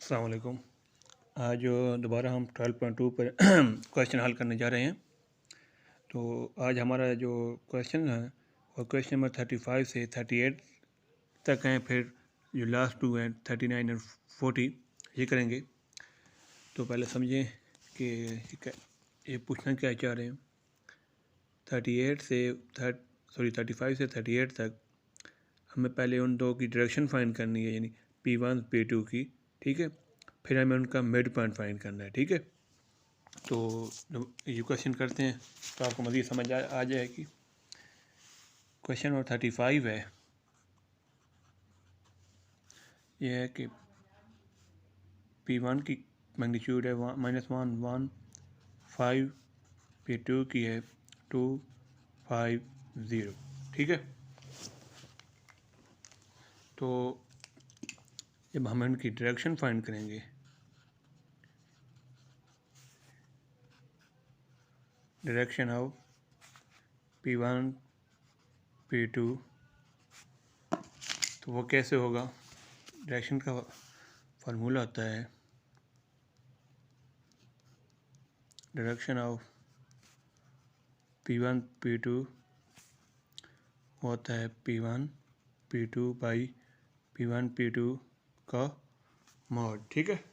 अस्सलाम वालेकुम। आज दोबारा हम 12.2 पर क्वेश्चन हल करने जा रहे हैं। तो आज हमारा जो क्वेश्चन है वो क्वेश्चन नंबर 35 से 38 तक हैं, फिर जो लास्ट टू हैं 39 और 40 ये करेंगे। तो पहले समझें कि ये पूछना क्या चाह रहे हैं। 35 से 38 तक हमें पहले उन दो की डायरेक्शन फाइंड करनी है, यानी P1 P2 की, ठीक है। फिर हमें उनका मिड पॉइंट फाइंड करना है, ठीक है। तो ये क्वेश्चन करते हैं तो आपको मज़ीद समझ आ जाएगी। क्वेश्चन नंबर 35 है, ये है कि P1 की मैग्नीट्यूड है -1 P2 की है 250, ठीक है। तो जब हम इनकी डायरेक्शन फाइंड करेंगे, डायरेक्शन ऑफ P1 P2, तो वो कैसे होगा। डायरेक्शन का फार्मूला होता है डायरेक्शन ऑफ P1 P2 होता है P1 P2 by P1 P2 का मॉड, ठीक है।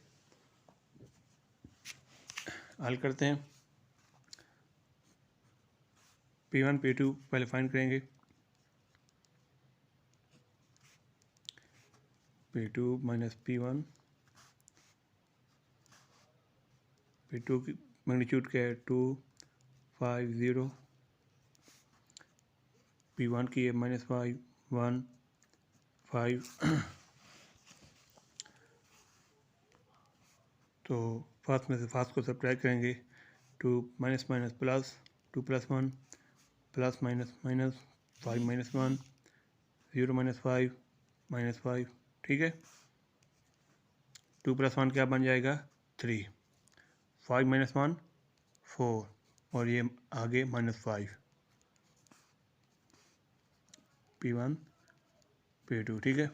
हल करते हैं। P1 P2 पहले फाइंड करेंगे। P2 माइनस P1, P2 की मैग्नीट्यूड क्या है 250, P1 की है -5 तो फास्ट में से फास्ट को सब्ट्रैक्ट करेंगे। 2 minus minus plus, 2 plus 1 plus minus minus 5 minus 1 0 minus 5 ठीक है। 2 प्लस 1 क्या बन जाएगा 3, 5 माइनस 1 4 और ये आगे -5 P1 P2, ठीक है।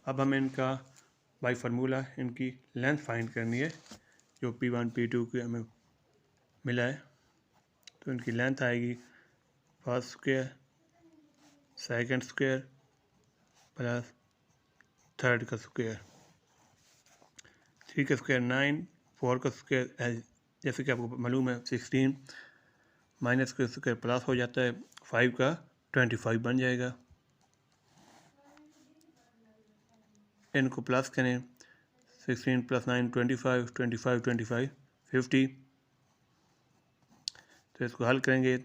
अब हमें इनका बाई फार्मूला इनकी लेंथ फाइंड करनी है जो P1 P2 की हमें मिला है। तो इनकी लेंथ आएगी first square second square plus third का स्क्वायर, 3 का स्क्वायर 9, 4 का स्क्वायर जैसे कि आपको मालूम है 16, माइनस का स्क्वायर प्लस हो जाता है 5 का 25 बन जाएगा। इनको प्लस करें 16 प्लस 9 25 25 25 50। तो इसको हल करेंगे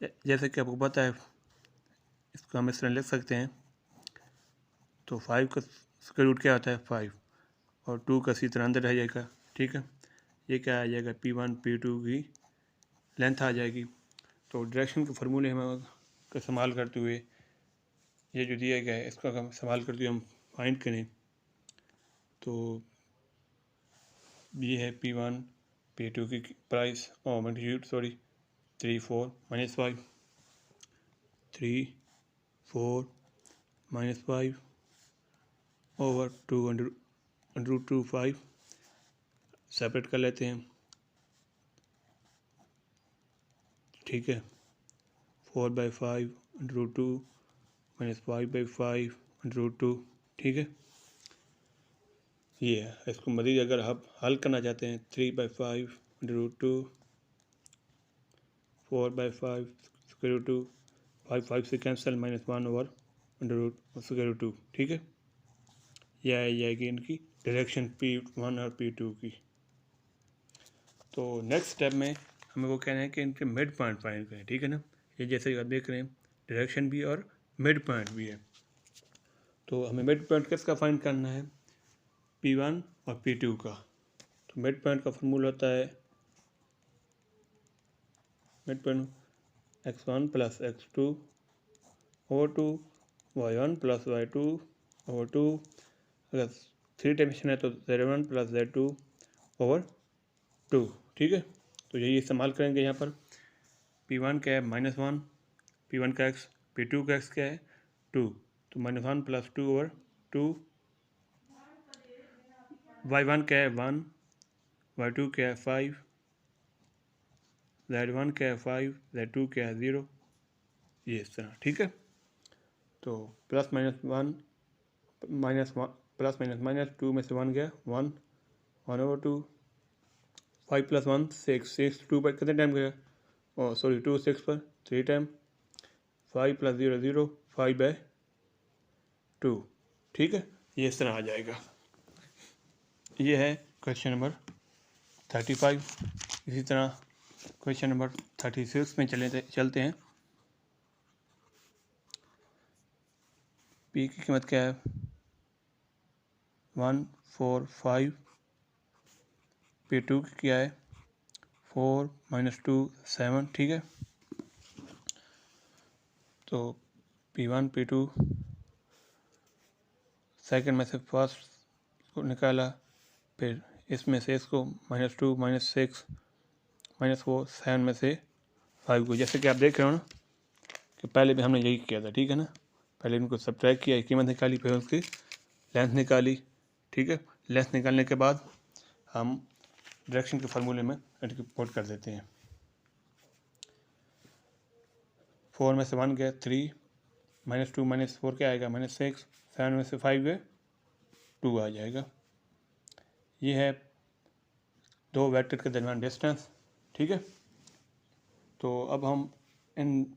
जैसे कि आपको पता है, इसको हम इस तरह लिख सकते हैं। तो 5 का स्क्वायर रूट क्या होता है 5 और 2 का इसी तरह अंदर रह जाएगा, ठीक है। ये क्या आ जाएगा P1 P2 की लेंथ आ जाएगी। तो डायरेक्शन के फार्मूले हम का इस्तेमाल करते हुए ये जो दिया गया है इसका हम इस्तेमाल करते हुए हम फाइंड करें। तो ये है P1 P2 की प्राइस और मैग्नीट्यूड 3 4 -5 3 4 -5 ओवर 2√5 सेपरेट कर लेते हैं, ठीक है। 4/5 √2 -5/5 √2, ठीक है। ये है। इसको मज़ीद अगर आप हल करना चाहते हैं 3/5 √2 4/5 √2 5 से कैंसिल -1 ओवर √2, ठीक है। यह आ जाएगी इनकी डायरेक्शन P1 और P2 की। तो नेक्स्ट स्टेप में हमें वो कहना है कि इनके मिड पॉइंट फाइंड करें, ठीक है ना। ये जैसे आप देख रहे हैं डायरेक्शन भी और मिड पॉइंट भी है। तो हमें मिड पॉइंट किसका फाइंड करना है P1 और P2 का। तो मिड पॉइंट का फार्मूला होता है mid point x1 plus x2 over 2 y1 plus y2 over 2, अगर 3 डायमेंशन है तो z1 प्लस z2 ओवर 2, ठीक है। तो यही इस्तेमाल करेंगे यहाँ पर। P1 क्या है -1, P1 का x, P2 का x क्या है 2, तो -1 प्लस 2 ओवर 2 y1 क्या है 1, y2 क्या है 5, z1 क्या है 5, z2 क्या है 0, ये इस तरह। ठीक है, तो plus minus one minus one plus minus minus, 2 में से 1 गया 1, 1/2, 5 + 1 6, 6 2 पर कितने टाइम गया, ओ सॉरी 2 6 पर 3 टाइम, 5 + 0 0, 5/2। ठीक है, ये इस तरह आ जाएगा। ये है क्वेश्चन नंबर 35। इसी तरह क्वेश्चन नंबर 36 में चलते हैं। पी की कीमत क्या है 145, P2 की क्या है 4 - 2 7। ठीक है, तो P1 P2 सेकंड में से फर्स्ट को निकाला, फिर इसमें से इसको -2 -6 -4 7 में से 5 को, जैसे कि आप देख रहे हो ना कि पहले भी हमने यही किया था। ठीक है ना, पहले इनको सब्ट्रैक्ट किया, कीमत निकाली, फिर उसकी लेंथ निकाली। ठीक है, लेंथ निकालने के बाद हम डायरेक्शन के फार्मूले में पुट कर देते हैं। 4 में से 1 गया 3, -2 -4 क्या आएगा -6, 7 में से 5 गए 2 आ जाएगा। ये है दो वेक्टर के दरमियान डिस्टेंस। ठीक है, तो अब हम इन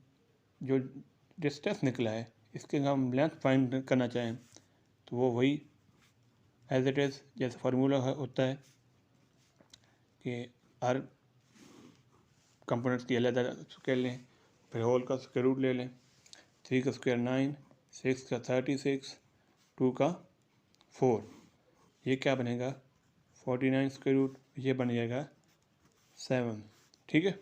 जो डिस्टेंस निकला है इसके हम लेंथ फाइंड करना चाहें तो वो वही एज इट इज़ जैसे फार्मूला होता है कि हर कंपोनेंट्स की अलग स्क्वायर लें, फिर होल का स्क्वायर रूट ले लें। 3 का स्क्वायर 9, 6 का 36, 2 का 4, ये क्या बनेगा 49 स्क्वायर रूट, ये बन जाएगा 7। ठीक है,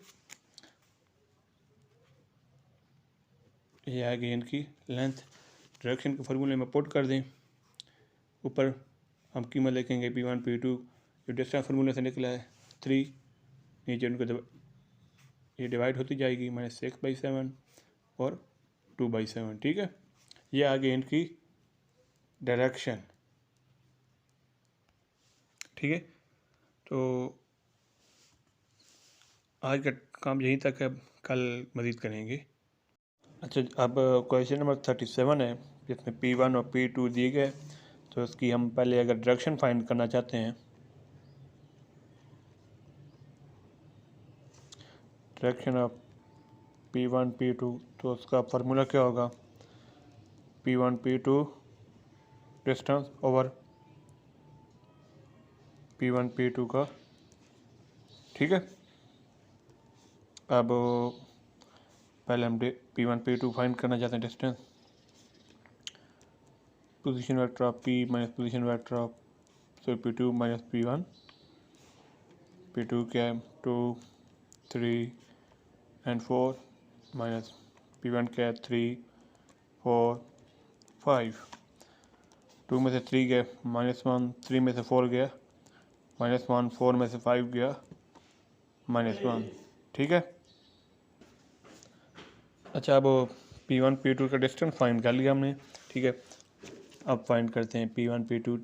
ये आ गई इनकी लेंथ। डायरेक्शन के फार्मूले में पुट कर दें। ऊपर हम कीमत लिखेंगे P1 P2 जो डिस्टेंस फार्मूले से निकला है 3, नीचे उनको ये डिवाइड होती जाएगी -6/7 और 2/7। ठीक है, ये आ गई इनकी डायरेक्शन। ठीक है, तो आज का काम यहीं तक है, कल मज़ीद करेंगे। अच्छा, अब क्वेश्चन नंबर 37 है जिसमें P1 और P2 दिए गए, तो इसकी हम पहले अगर डायरेक्शन फाइंड करना चाहते हैं, डायरेक्शन ऑफ P1 P2, तो उसका फार्मूला क्या होगा P1 P2 distance over P1 P2 का। ठीक है, अब पहले हम P1 P2 फाइंड करना चाहते हैं distance. Position vector of P minus position vector of P2 minus P1। P2 क्या है 2 3 एंड 4 माइनस P1 क्या है 3 4 5। 2 में से 3 गया -1, 3 में से 4 गया -1, 4 में से 5 गया -1। ठीक है, अच्छा, अब P1 P2 का डिस्टेंस फाइंड कर लिया हमने। ठीक है, अब फाइंड करते हैं P1 P2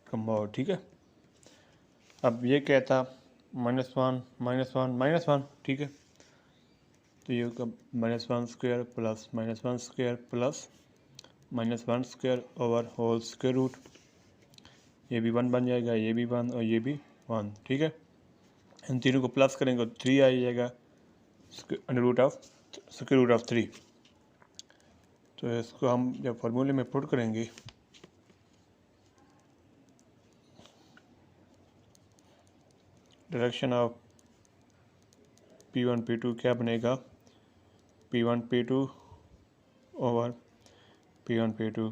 का मॉड। ठीक है, अब ये क्या था -1 -1 -1। ठीक है, तो ये होगा -1 square plus -1 square plus -1 square over whole square root. ये भी 1 बन जाएगा, ये भी 1 और ये भी 1। ठीक है, इन तीनों को प्लस करेंगे तो 3 आ जाएगा स्क्वायर रूट ऑफ 3। तो इसको हम जब फार्मूले में पुट करेंगे डायरेक्शन ऑफ P1 P2 क्या बनेगा P1 P2 over P1 P2।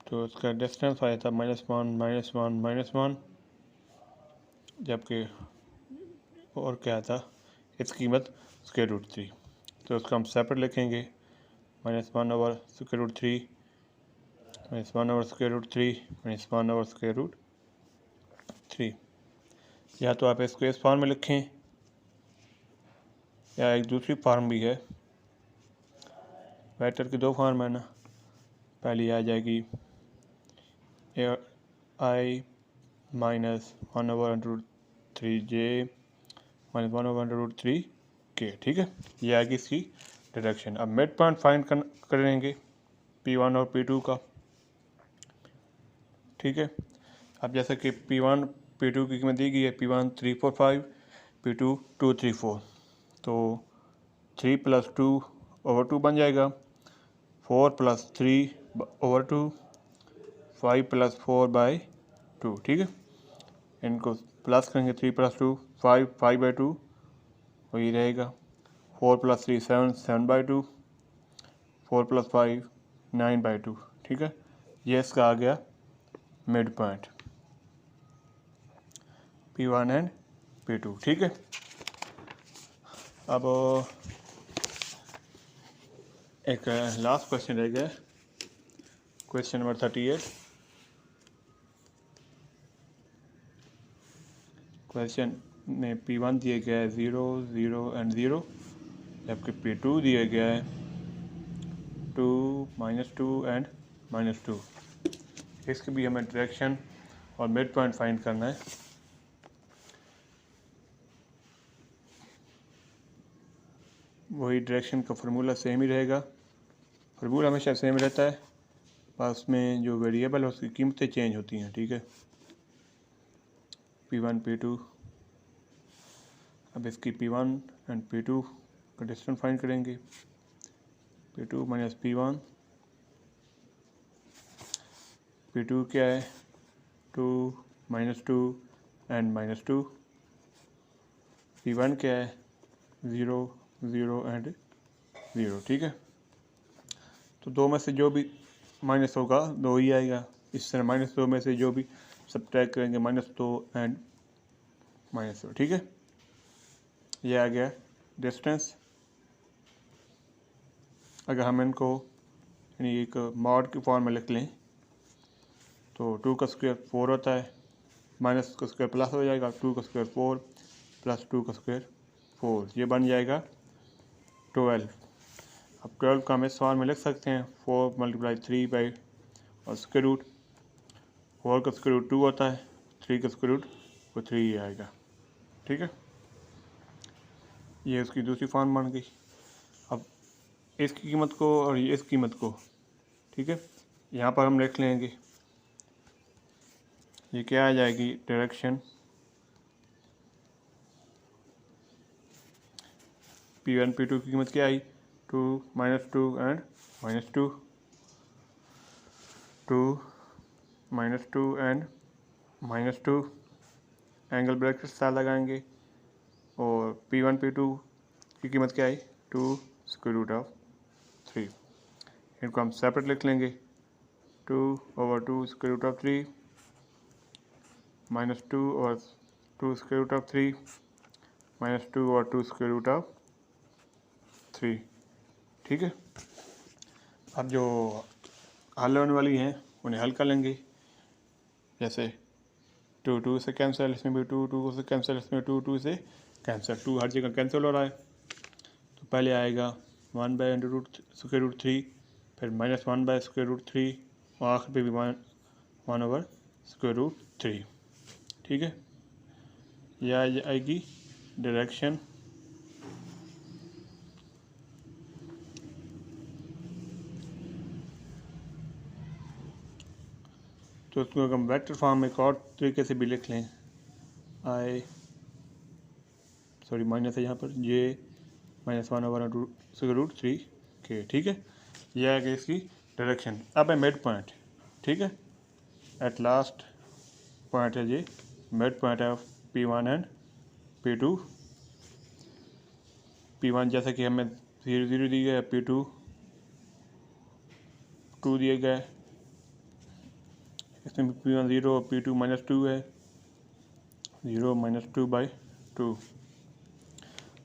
तो इसका डिस्टेंस आया था -1 -1 -1, जबकि और क्या था इसकी कीमत स्क्वायर रूट 3। तो उसको हम सेपरेट लिखेंगे -1 over square root 3 -1 over square root 3 -1 over square root 3। या तो आप इसको इस फॉर्म में लिखें या एक दूसरी फॉर्म भी है। वेक्टर की दो फॉर्म है ना, पहली आ जाएगी आई माइनस 1/√3j माइनस 1/√3k, ठीक है। ये आएगी इसकी डायरेक्शन। अब मिड पॉइंट फाइंड करेंगे P1 और P2 का, ठीक है। अब जैसे कि P1 P2 की कीमत दी गई है, P1 345, P2 234, तो 3 + 2/2 बन जाएगा, 4 + 3/2, 5 + 4/2, ठीक है। इनको प्लस करेंगे, 3 + 2 5/2 वही रहेगा, 4 + 3 7/2, 4 + 5 9/2, ठीक है। ये इसका आ गया mid point P1 and P2, ठीक है। अब एक लास्ट क्वेश्चन रह गया, क्वेश्चन नंबर 38। क्वेश्चन में P1 दिया गया है 0 0 एंड 0, जबकि P2 दिया गया है 2 -2 एंड -2। इसकी भी हमें डायरेक्शन और मिड पॉइंट फाइंड करना है। वही डायरेक्शन का फार्मूला सेम ही रहेगा, फार्मूला हमेशा सेम रहता है, पास में जो वेरिएबल है उसकी कीमतें चेंज होती हैं, ठीक है। P1 P2, अब इसकी P1 एंड P2 का डिस्टेंस फाइंड करेंगे, P2 माइनस P1, P2 क्या है 2 -2 एंड -2, P1 क्या है 0 0 एंड 0, ठीक है। तो दो में से जो भी माइनस होगा 2 ही आएगा। इस तरह -2 में से जो भी सब्ट्रैक्ट करेंगे -2 एंड -2, ठीक है। ये आ गया डिस्टेंस। अगर हम इनको यानी एक मॉड की फॉर्म में लिख लें तो 2 का स्क्वायर 4 होता है, माइनस का स्क्वायर प्लस हो जाएगा, 2 का स्क्वायर 4 + 2 का स्क्वायर 4, ये बन जाएगा 12। अब 12 का हम इस फॉर्म में लिख सकते हैं 4 × 3 और स्क्वायर रूट, 4 का स्क्वायर रूट 2 होता है, 3 का स्क्वायर रूट वो 3 ही आएगा, ठीक है। ये उसकी दूसरी फॉर्म बन गई। अब इसकी कीमत को और इस कीमत को, ठीक है, यहाँ पर हम लिख लेंगे, ये क्या आ जाएगी डायरेक्शन P1 P2 की कीमत क्या आई 2 -2 एंड -2, 2 -2 एंड -2, एंगल ब्रैकेट साथ लगाएंगे, और P1 P2 की कीमत क्या आई 2 √3। इनको हम सेपरेट लिख लेंगे, 2/2 √3 -2 और 2 √3 -2 और 2 √3, ठीक है। अब जो हल होने वाली हैं उन्हें हल कर लेंगे, जैसे 2 2 से कैंसिल, इसमें भी 2 2 से कैंसिल, इसमें 2 2 से कैंसिल, 2 हर जगह कैंसिल हो रहा है। तो पहले आएगा 1/√3, फिर -1/√3 और आखिर पे भी 1/√3, ठीक है। यह आएगी डायरेक्शन तो उसको हम वेक्टर फॉर्म में एक और तरीके से भी लिख लें, माइनस है यहाँ पर j -1/√3k, ठीक है। यह है कि इसकी डायरेक्शन। अब है मिड पॉइंट, ठीक है, एट लास्ट पॉइंट है ये mid point of P1 and P2। P1 जैसा कि हमें 0 0 दी गई है, P2 2 दिए गए, इसमें P1 0 और P2 -2 है, 0 -2/2,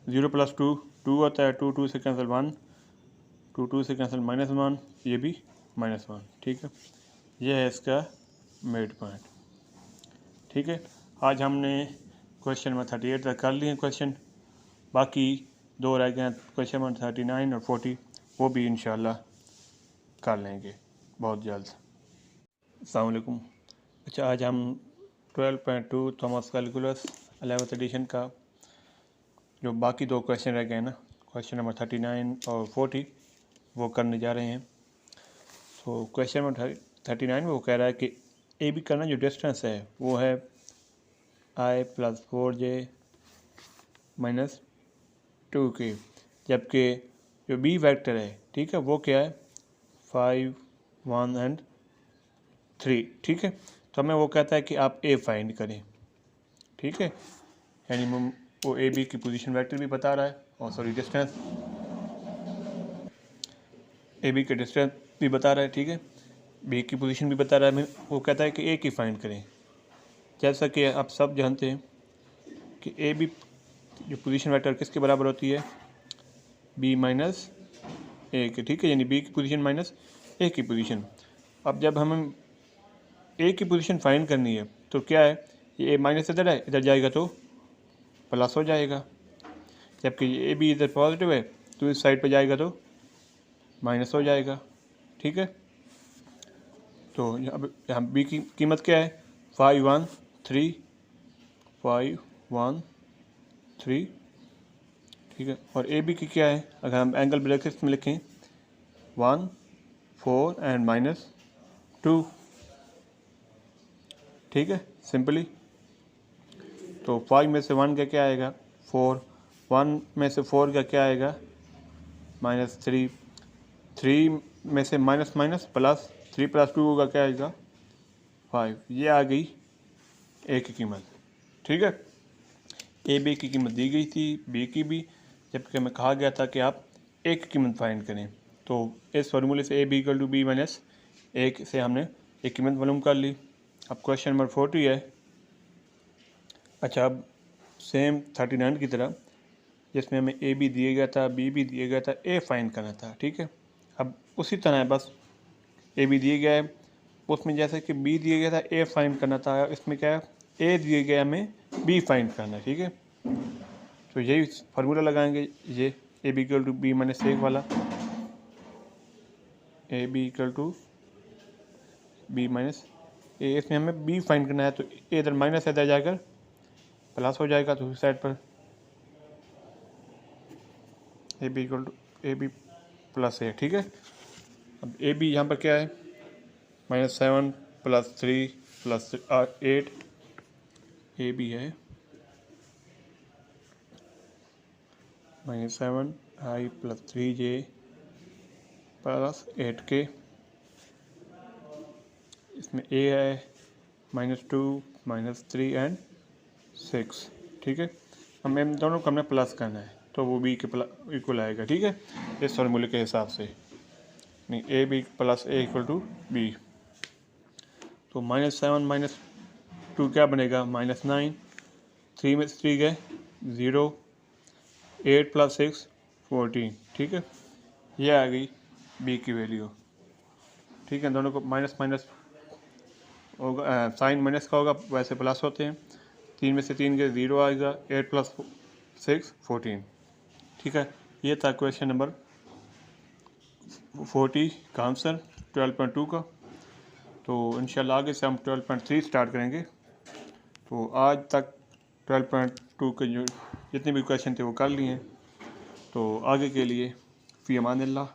0 + 2 2 होता है, 2 2 से कैंसिल 1, 2 2 से कैंसिल -1, ये भी -1, ठीक है। यह है इसका मिड पॉइंट, ठीक है। आज हमने क्वेश्चन नंबर 38 तक कर लिए क्वेश्चन, बाकी 2 रह गए हैं, क्वेश्चन नंबर 39 और 40, वो भी इंशाल्लाह कर लेंगे बहुत जल्द। अस्सलाम वालेकुम। अच्छा, आज हम 12.2 थॉमस कैलकुलस 11th एडिशन का जो बाकी दो क्वेश्चन रह गए हैं ना, क्वेश्चन नंबर 39 और 40, वो करने जा रहे हैं। तो क्वेश्चन नंबर 39 में वो कह रहा है कि ए बी का ना जो डिस्टेंस है वो है i + 4j - 2k, जबकि जो बी वेक्टर है, ठीक है, वो क्या है 5, 1 एंड 3, ठीक है। तो हमें वो कहता है कि आप ए फाइंड करें, ठीक है, यानी वो ए बी की पोजीशन वेक्टर भी बता रहा है और सॉरी डिस्टेंस ए बी के डिस्टेंस भी बता रहा है, ठीक है, बी की पोजीशन भी बता रहा है। वो कहता है कि ए की फाइंड करें। जैसा कि आप सब जानते हैं कि ए बी जो पोजीशन वेक्टर किसके बराबर होती है, बी माइनस ए के, ठीक है, यानी बी की पोजीशन माइनस ए की पोजीशन। अब जब हमें ए की पोजीशन फाइंड करनी है तो क्या है, ये ए माइनस इधर है, इधर जाएगा तो प्लस हो जाएगा, जबकि ए बी इधर पॉजिटिव है तो इस साइड पर जाएगा तो माइनस हो जाएगा, ठीक है। तो अब यहाँ बी की कीमत क्या है 5, 1, 3, 5, 1, 3, ठीक है। और ए बी की क्या है, अगर हम एंगल ब्रैकेट्स में लिखें 1, 4 एंड -2, ठीक है, सिंपली। तो 5 में से 1 का क्या आएगा 4, 1 में से 4 का क्या आएगा -3, 3 में से माइनस माइनस प्लस, 3 + 2 होगा क्या आएगा 5। ये आ गई ए की कीमत, ठीक है। ए बी की कीमत दी गई थी, बी की भी, जबकि हमें कहा गया था कि आप ए की कीमत फाइंड करें। तो इस फार्मूले से ए बी = बी माइनस ए से हमने एक कीमत मालूम कर ली। अब क्वेश्चन नंबर 40 है। अच्छा, अब सेम 39 की तरह, जिसमें हमें ए बी दिया गया था, बी भी दिया गया था, ए फाइंड करना था, ठीक है। अब उसी तरह है, बस ए बी दिया गया है, उसमें जैसे कि बी दिया गया था ए फाइंड करना था, इसमें क्या है ए दिया गया हमें बी फाइंड करना है, ठीक है। तो यही फार्मूला लगाएंगे, ये ए बी = बी माइनस ए वाला, ए बी = बी माइनस ए, इसमें हमें बी फाइंड करना है, तो ए इधर माइनस इधर जाकर प्लस हो जाएगा दूसरी साइड पर, ए बी + ए, ठीक है। अब ए बी यहाँ पर क्या है -7 + 3 + 8, ए बी है -7 i + 3j + 8k, इसमें ए है -2, -3 एंड 6, ठीक है। हमें इन दोनों को हमने प्लस करना है, तो वो बी के इक्वल आएगा, ठीक है, इस फार्मूले के हिसाब से। नहीं, ए बी + ए = बी। तो -7 - 2 क्या बनेगा -9, 3 में से 3 गए 0, 8 + 6 14, ठीक है। ये आ गई बी की वैल्यू, ठीक है। दोनों को माइनस माइनस होगा, साइन माइनस का होगा, वैसे प्लस होते हैं। 3 में से 3 गए 0 आएगा, 8 + 6 14, ठीक है। ये था क्वेश्चन नंबर 40 का आंसर 12.2 का। तो इंशाल्लाह आगे से हम 12.3 स्टार्ट करेंगे। तो आज तक 12.2 के जो जितने भी क्वेश्चन थे वो कर लिए हैं। तो आगे के लिए फ़ी अमानिल्लाह,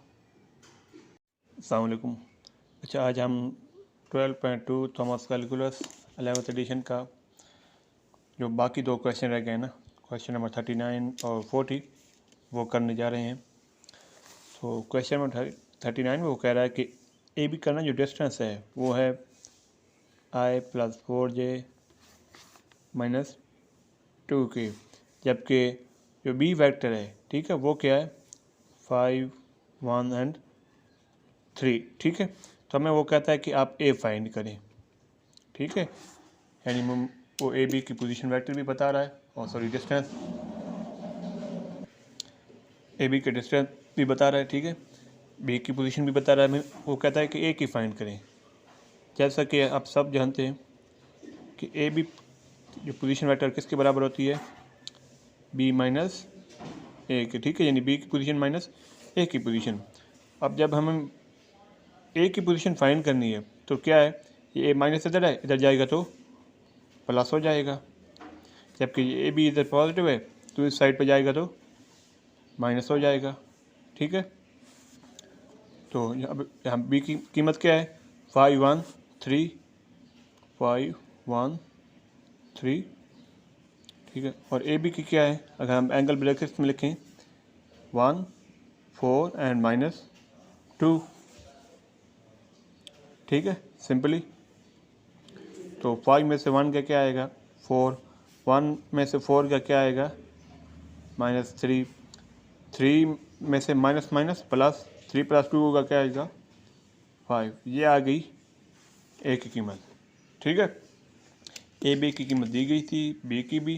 अस्सलाम वालेकुम। अच्छा, आज हम 12.2 थॉमस कैलकुलस 11th एडिशन का जो बाकी दो क्वेश्चन रह गए हैं ना, क्वेश्चन नंबर 39 और 40, वो करने जा रहे हैं। तो क्वेश्चन नंबर 39 में वो कह रहा है कि ए बी का ना जो डिस्टेंस है वो है i + 4j - 2k, जबकि जो बी वेक्टर है, ठीक है, वो क्या है 5, 1 एंड 3, ठीक है। तो हमें वो कहता है कि आप ए फाइंड करें, ठीक है, यानी वो ए बी की पोजीशन वेक्टर भी बता रहा है और सॉरी डिस्टेंस ए बी के डिस्टेंस भी बता रहा है, ठीक है, बी की पोजीशन भी बता रहा है। वो कहता है कि ए की फाइंड करें। जैसा कि आप सब जानते हैं कि ए बी जो पोजीशन वेक्टर किसके बराबर होती है, बी माइनस ए के, ठीक है, यानी बी की पोजीशन माइनस ए की पोजीशन। अब जब हमें ए की पोजीशन फाइंड करनी है तो क्या है, ये ए माइनस इधर है, इधर जाएगा तो प्लस हो जाएगा, जबकि ये ए बी इधर पॉजिटिव है तो इस साइड पे जाएगा तो माइनस हो जाएगा। ठीक है, तो अब यहाँ बी की कीमत क्या है 5 1 3 5 1 3। ठीक है, और ए बी की क्या है, अगर हम एंगल ब्रैकेट्स में लिखें 1 4 एंड -2। ठीक है, सिंपली तो 5 में से 1 का क्या आएगा 4, 1 में से 4 का क्या आएगा -3, 3 में से माइनस माइनस प्लस, 3 + 2 होगा क्या आएगा 5। ये आ गई ए की कीमत। ठीक है, ए बी की कीमत दी गई थी, बी की भी,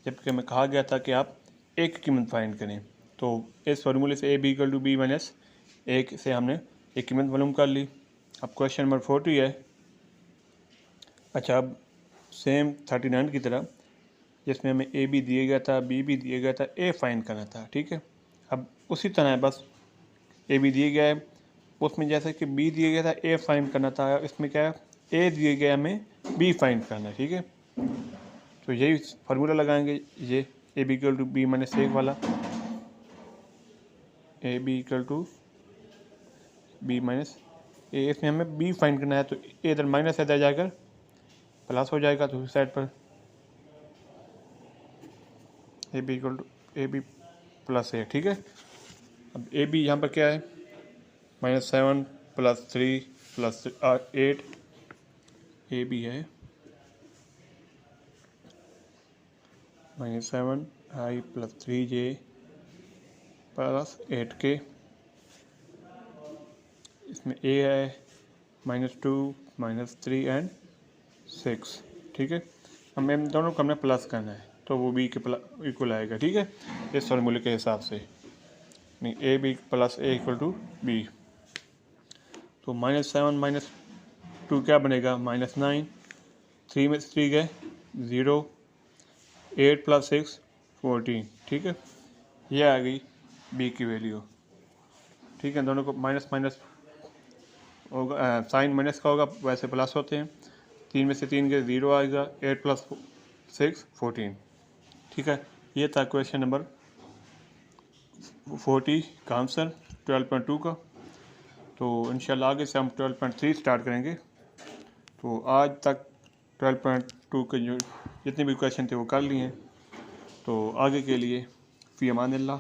जबकि हमें कहा गया था कि आप ए की कीमत फाइंड करें। तो इस फार्मूले से ए बी = बी माइनस ए से हमने एक कीमत मालूम कर ली। अब क्वेश्चन नंबर 40 है। अच्छा, अब सेम 39 की तरह, जिसमें हमें ए बी दिया गया था, बी भी दिया गया था, ए फाइंड करना था। ठीक है, अब उसी तरह है, बस ए बी दिया गया है, उसमें जैसे कि बी दिया गया था ए फाइंड करना था, इसमें क्या है ए दिया गया हमें बी फाइंड करना है। ठीक है, तो यही फार्मूला लगाएंगे, ये ए बी = बी माइनस 1 वाला, ए बी = बी माइनस ए, इसमें हमें बी फाइंड करना है, तो ए इधर माइनस इधर जाकर प्लस हो जाएगा दूसरी साइड पर, ए बी + ए। ठीक है, अब ए बी यहाँ पर क्या है -7 + 3 + 8, ए बी है -7i + 3j + 8k, इसमें ए है -2 -3 एंड 6। ठीक है, हमें इन दोनों को हमने प्लस करना है, तो वो बी के इक्वल आएगा। ठीक है, इस फार्मूले के हिसाब से, नहीं ए बी + ए = बी, तो -7 - 2 क्या बनेगा -9, 3 में से 3 गए 0, 8 + 6 14। ठीक है, ये आ गई बी की वैल्यू। ठीक है, दोनों को माइनस माइनस होगा, साइन माइनस का होगा, वैसे प्लस होते हैं। 3 में से 3 गए 0 आएगा, 8 + 6 14। ठीक है, ये था क्वेश्चन नंबर 40 का आंसर 12.2 का। तो इंशाल्लाह आगे से हम 12.3 स्टार्ट करेंगे। तो आज तक 12.2 के जो जितने भी क्वेश्चन थे वो कर लिए हैं। तो आगे के लिए फ़ी अमानिल्लाह।